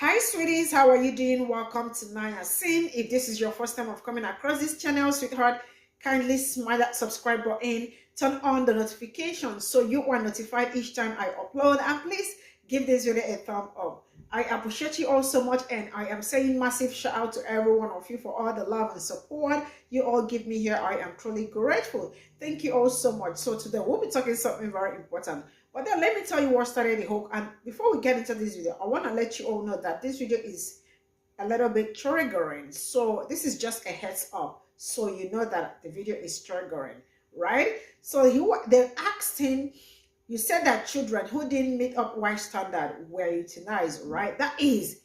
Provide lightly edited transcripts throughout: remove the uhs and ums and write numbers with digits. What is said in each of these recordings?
Hi sweeties, how are you doing? Welcome to Naya Sin. If this is your first time of coming across this channel, sweetheart, kindly smash that subscribe button, turn on the notifications so you are notified each time I upload, and please give this video a thumb up. I appreciate you all so much, and I am saying massive shout out to every one of you for all the love and support you all give me here. I am truly grateful. Thank you all so much. So today we'll be talking something very important. But then let me tell you what started the hook. And before we get into this video, I want to let you all know that this video is a little bit triggering. So this is just a heads up, so you know that the video is triggering, right? So they asked him, you said that children who didn't meet up white standard were euthanized, right? That is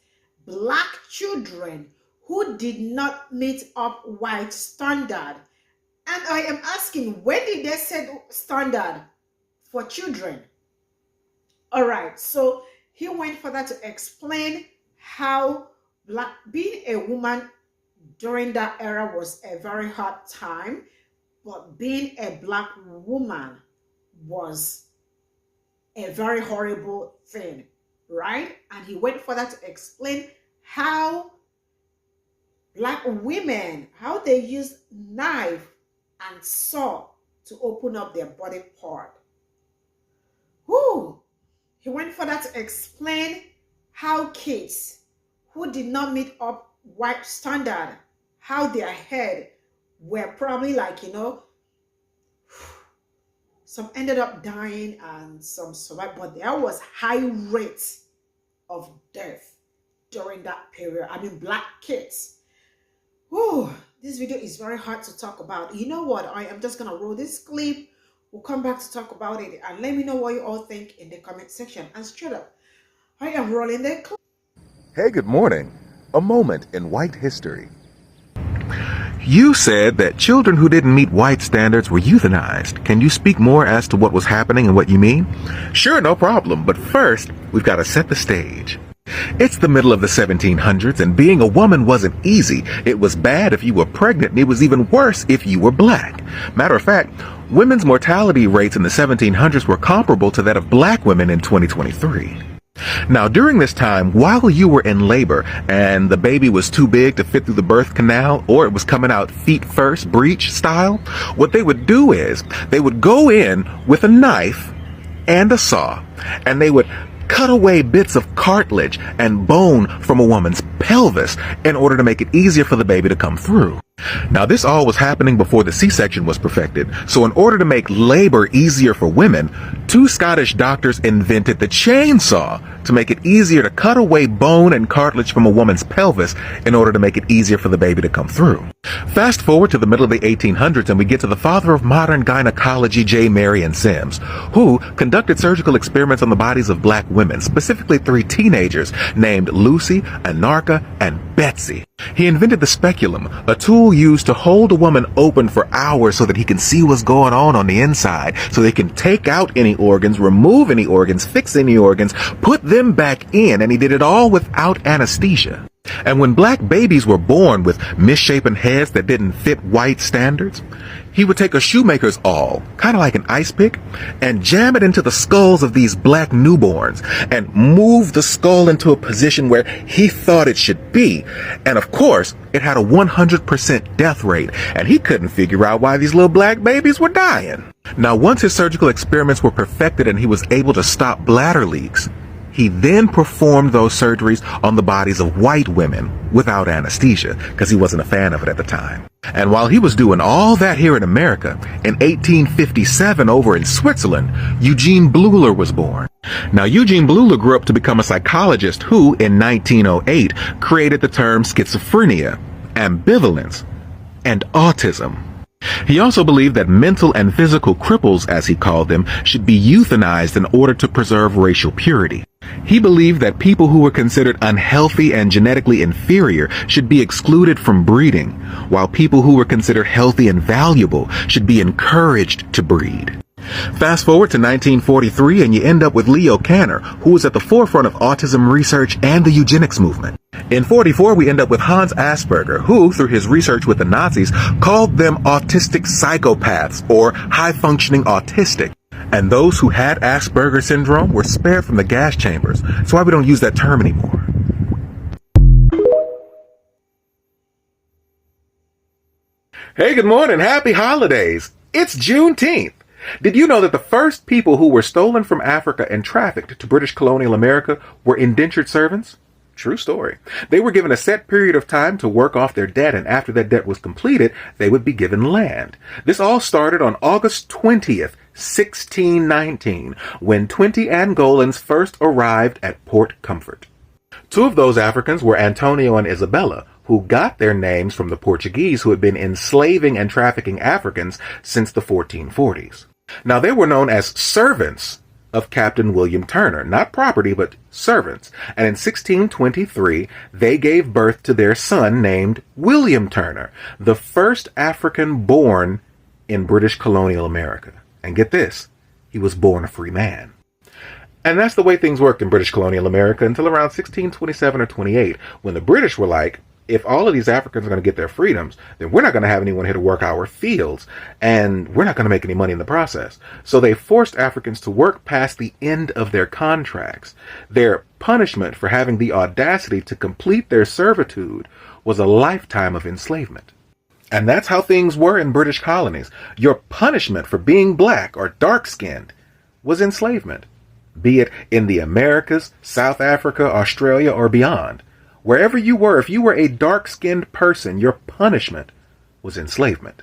black children who did not meet up white standard. And I am asking, when did they set standard for children? All right, so he went further to explain how being a woman during that era was a very hard time, but being a black woman was a very horrible thing, right? And he went further to explain how black women, how they use knife and saw to open up their body part. Whoo! He went further to explain how kids who did not meet up white standard, how their head were probably like, some ended up dying and some survived, but there was high rates of death during that period. I mean, black kids. Whew, this video is very hard to talk about. You know what? I am just going to roll this clip. We'll come back to talk about it, and let me know what you all think in the comment section. And straight up, I am rolling the clip. Hey, good morning. A moment in white history. You said that children who didn't meet white standards were euthanized. Can you speak more as to what was happening and what you mean? Sure, no problem. But first, we've got to set the stage. It's the middle of the 1700s, and being a woman wasn't easy. It was bad if you were pregnant, and it was even worse if you were black. Matter of fact, women's mortality rates in the 1700s were comparable to that of black women in 2023. Now, during this time, while you were in labor and the baby was too big to fit through the birth canal, or it was coming out feet first, breech style, what they would do is they would go in with a knife and a saw, and they would cut away bits of cartilage and bone from a woman's pelvis in order to make it easier for the baby to come through. Now, this all was happening before the C-section was perfected, so in order to make labor easier for women, two Scottish doctors invented the chainsaw to make it easier to cut away bone and cartilage from a woman's pelvis in order to make it easier for the baby to come through. Fast forward to the middle of the 1800s, and we get to the father of modern gynecology, J. Marion Sims, who conducted surgical experiments on the bodies of black women, specifically 3 teenagers named Lucy, Anarcha, and Betsy. He invented the speculum, a tool used to hold a woman open for hours so that he can see what's going on the inside, so they can take out any organs, remove any organs, fix any organs, put them back in, and he did it all without anesthesia. And when black babies were born with misshapen heads that didn't fit white standards, he would take a shoemaker's awl, kind of like an ice pick, and jam it into the skulls of these black newborns and move the skull into a position where he thought it should be. And of course, it had a 100% death rate, and he couldn't figure out why these little black babies were dying. Now, once his surgical experiments were perfected and he was able to stop bladder leaks, he then performed those surgeries on the bodies of white women without anesthesia, because he wasn't a fan of it at the time. And while he was doing all that here in America, in 1857 over in Switzerland, Eugene Bleuler was born. Now, Eugene Bleuler grew up to become a psychologist who, in 1908, created the term schizophrenia, ambivalence, and autism. He also believed that mental and physical cripples, as he called them, should be euthanized in order to preserve racial purity. He believed that people who were considered unhealthy and genetically inferior should be excluded from breeding, while people who were considered healthy and valuable should be encouraged to breed. Fast forward to 1943, and you end up with Leo Kanner, who was at the forefront of autism research and the eugenics movement. In 44, we end up with Hans Asperger, who, through his research with the Nazis, called them autistic psychopaths or high-functioning autistic. And those who had Asperger syndrome were spared from the gas chambers. That's why we don't use that term anymore. Hey, good morning. Happy holidays. It's Juneteenth. Did you know that the first people who were stolen from Africa and trafficked to British colonial America were indentured servants? True story. They were given a set period of time to work off their debt, and after that debt was completed, they would be given land. This all started on August 20th, 1619, when 20 Angolans first arrived at Port Comfort. Two of those Africans were Antonio and Isabella, who got their names from the Portuguese who had been enslaving and trafficking Africans since the 1440s. Now, they were known as servants of Captain William Turner, not property, but servants. And in 1623, they gave birth to their son named William Turner, the first African born in British colonial America. And get this, he was born a free man. And that's the way things worked in British colonial America until around 1627 or 28, when the British were like, if all of these Africans are going to get their freedoms, then we're not going to have anyone here to work our fields, and we're not going to make any money in the process. So they forced Africans to work past the end of their contracts. Their punishment for having the audacity to complete their servitude was a lifetime of enslavement. And that's how things were in British colonies. Your punishment for being black or dark-skinned was enslavement, be it in the Americas, South Africa, Australia, or beyond. Wherever you were, if you were a dark-skinned person, your punishment was enslavement.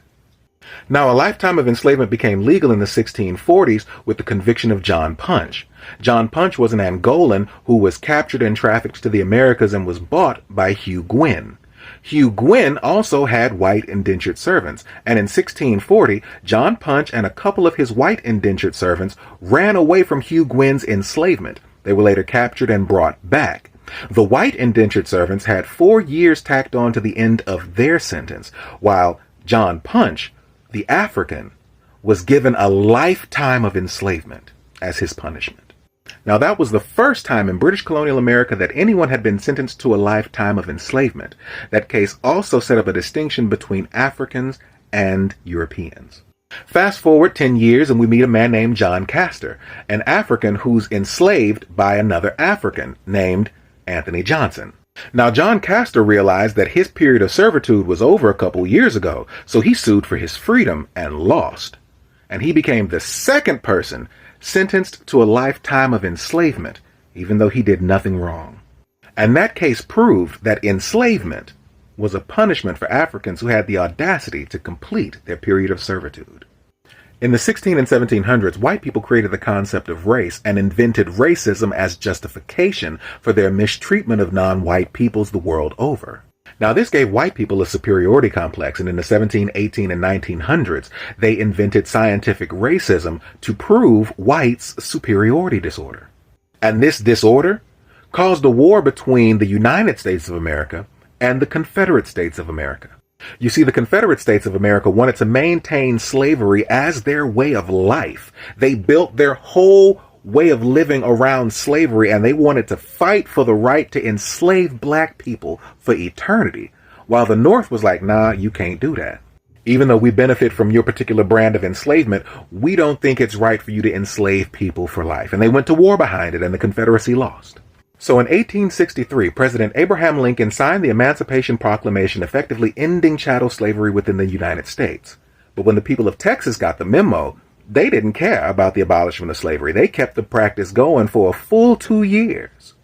Now, a lifetime of enslavement became legal in the 1640s with the conviction of John Punch. John Punch was an Angolan who was captured and trafficked to the Americas and was bought by Hugh Gwynn. Hugh Gwynn also had white indentured servants, and in 1640, John Punch and a couple of his white indentured servants ran away from Hugh Gwynn's enslavement. They were later captured and brought back. The white indentured servants had 4 years tacked on to the end of their sentence, while John Punch, the African, was given a lifetime of enslavement as his punishment. Now, that was the first time in British colonial America that anyone had been sentenced to a lifetime of enslavement. That case also set up a distinction between Africans and Europeans. Fast forward 10 years and we meet a man named John Castor, an African who's enslaved by another African named Anthony Johnson. Now, John Castor realized that his period of servitude was over a couple years ago, so he sued for his freedom and lost. And he became the second person sentenced to a lifetime of enslavement, even though he did nothing wrong. And that case proved that enslavement was a punishment for Africans who had the audacity to complete their period of servitude. In the 16 and 1700s, white people created the concept of race and invented racism as justification for their mistreatment of non-white peoples the world over. Now, this gave white people a superiority complex, and in the 17, 18, and 1900s, they invented scientific racism to prove whites' superiority disorder. And this disorder caused a war between the United States of America and the Confederate States of America. You see, the Confederate States of America wanted to maintain slavery as their way of life. They built their whole way of living around slavery, and they wanted to fight for the right to enslave black people for eternity, while the North was like, nah, you can't do that. Even though we benefit from your particular brand of enslavement, we don't think it's right for you to enslave people for life. And they went to war behind it, and the Confederacy lost. So in 1863, President Abraham Lincoln signed the Emancipation Proclamation, effectively ending chattel slavery within the United States. But when the people of Texas got the memo, they didn't care about the abolishment of slavery. They kept the practice going for a full 2 years.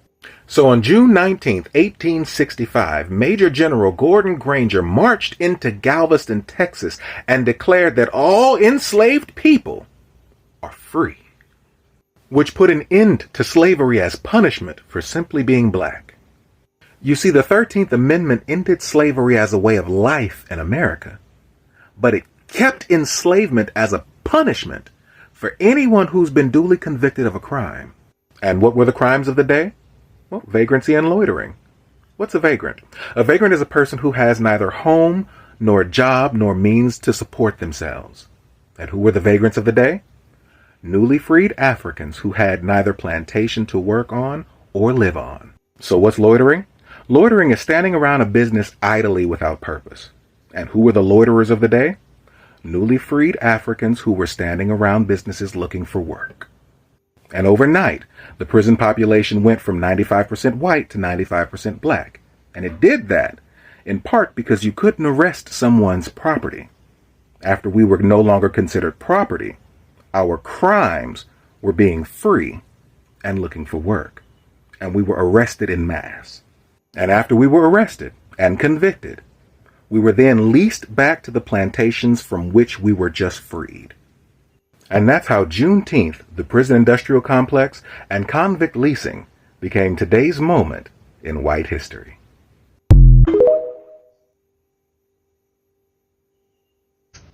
So on June 19, 1865, Major General Gordon Granger marched into Galveston, Texas, and declared that all enslaved people are free, which put an end to slavery as punishment for simply being black. You see, the 13th Amendment ended slavery as a way of life in America, but it kept enslavement as a punishment for anyone who's been duly convicted of a crime. And what were the crimes of the day? Well, vagrancy and loitering. What's a vagrant? A vagrant is a person who has neither home, nor job, nor means to support themselves. And who were the vagrants of the day? Newly freed Africans who had neither plantation to work on or live on. So what's loitering? Loitering is standing around a business idly without purpose. And who were the loiterers of the day? Newly freed Africans who were standing around businesses looking for work. And overnight, the prison population went from 95% white to 95% black. And it did that in part because you couldn't arrest someone's property. After we were no longer considered property, our crimes were being free and looking for work. And we were arrested en masse. And after we were arrested and convicted, we were then leased back to the plantations from which we were just freed. And that's how Juneteenth, the prison industrial complex, and convict leasing became today's moment in white history.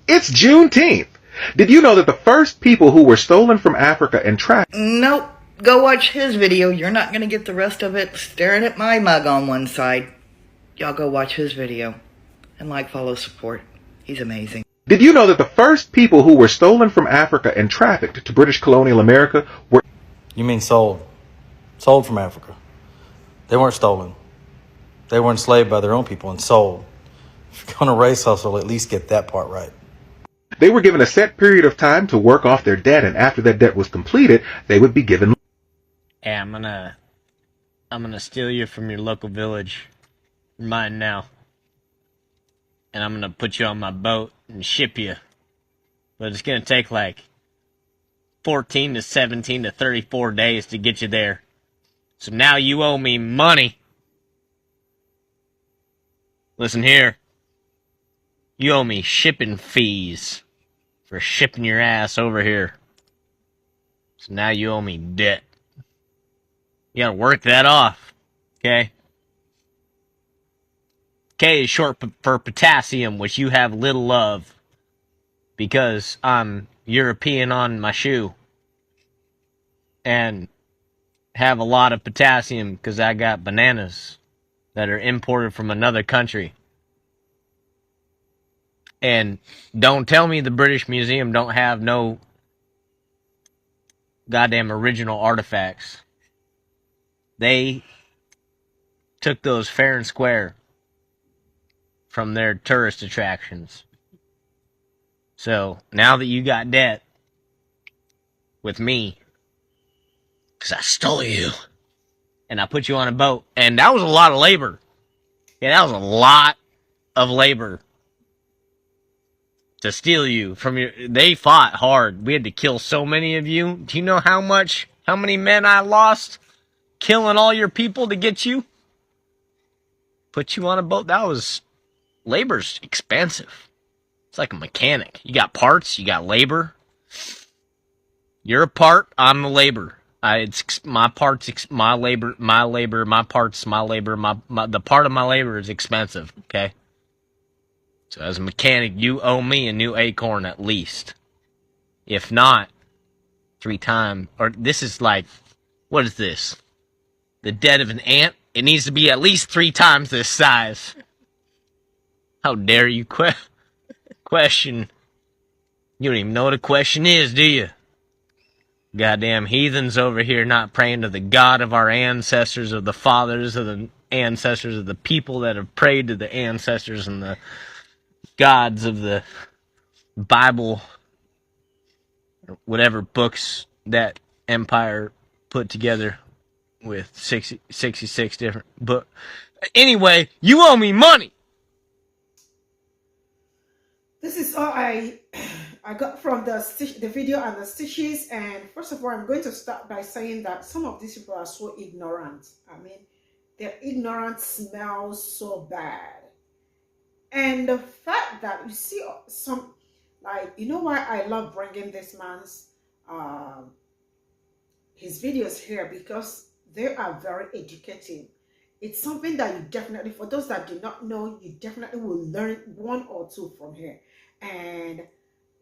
It's Juneteenth. Did you know that the first people who were stolen from Africa and trafficked... Nope. Go watch his video. You're not going to get the rest of it staring at my mug on one side. Y'all go watch his video. And like, follow, support. He's amazing. Did you know that the first people who were stolen from Africa and trafficked to British colonial America were... You mean sold. Sold from Africa. They weren't stolen. They were enslaved by their own people and sold. If you're going to race hustle, at least get that part right. They were given a set period of time to work off their debt, and after that debt was completed, they would be given... Hey, I'm gonna steal you from your local village. You're mine now. And I'm gonna put you on my boat and ship you. But it's gonna take like 14 to 17 to 34 days to get you there. So now you owe me money. Listen here. You owe me shipping fees for shipping your ass over here. So now you owe me debt. You gotta work that off, okay? K is short for potassium, which you have little of, because I'm European on my shoe, and have a lot of potassium because I got bananas that are imported from another country. And don't tell me the British Museum don't have no goddamn original artifacts. They took those fair and square from their tourist attractions. So, now that you got debt with me, because I stole you, and I put you on a boat, and that was a lot of labor. Yeah, that was a lot of labor to steal you from your... They fought hard. We had to kill so many of you. Do you know how many men I lost killing all your people to get you? Put you on a boat. That was... Labor's expensive. It's like a mechanic. You got parts, you got labor. You're a part, I'm the labor. It's my parts, my labor, my parts, my labor, the part of my labor is expensive, okay? So as a mechanic, you owe me a new acorn at least. If not, 3 times. Or this is like, what is this? The debt of an ant? It needs to be at least 3 times this size. How dare you question? You don't even know what a question is, do you? Goddamn heathens over here not praying to the God of our ancestors, of the fathers, of the ancestors, of the people that have prayed to the ancestors and the gods of the Bible, or whatever books that empire put together with 66 different books. Anyway, you owe me money. This is all I got from the video and the stitches. And first of all, I'm going to start by saying that some of these people are so ignorant. I mean, their ignorance smells so bad. And the fact that you see some, like, you know why I love bringing this man's his videos here, because they are very educative. It's something that you definitely, for those that do not know, you definitely will learn 1 or 2 from here. And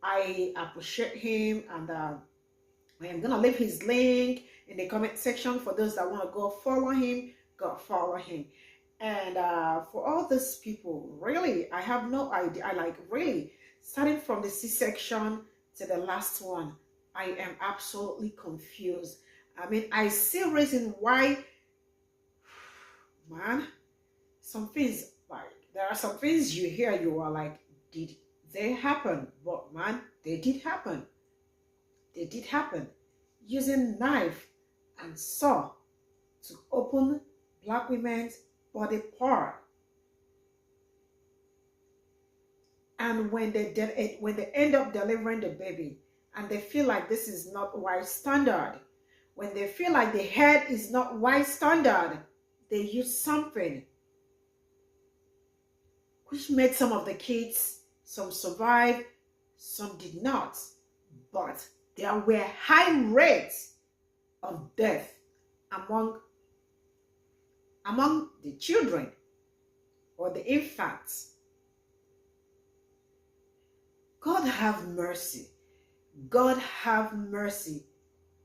I appreciate him, and I am gonna leave his link in the comment section for those that want to go follow him. Go follow him. And for all these people, really, I have no idea. I like, really, starting from the C-section to the last one, I am absolutely confused. I mean, I see a reason why, man, some things, like, there are some things you hear, you are like, did they happen? But man, they did happen. They did happen. Using knife and saw to open black women's body part. And when they end up delivering the baby and they feel like this is not white standard, when they feel like the head is not white standard, they use something which made some of the kids, some survive, some did not. But there were high rates of death among the children or the infants. God have mercy. God have mercy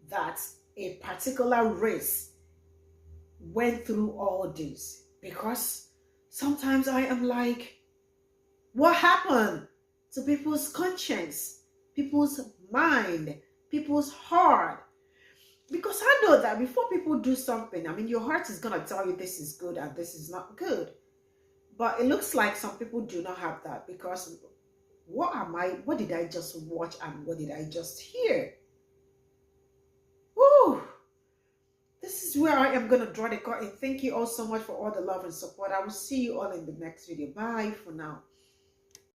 that a particular race went through all this. Because sometimes I am like, what happened to people's conscience, people's mind, people's heart? Because I know that before people do something, I mean, your heart is going to tell you this is good and this is not good. But it looks like some people do not have that, because what did I just watch and what did I just hear? Woo! This is where I am going to draw the curtain. Thank you all so much for all the love and support. I will see you all in the next video. Bye for now.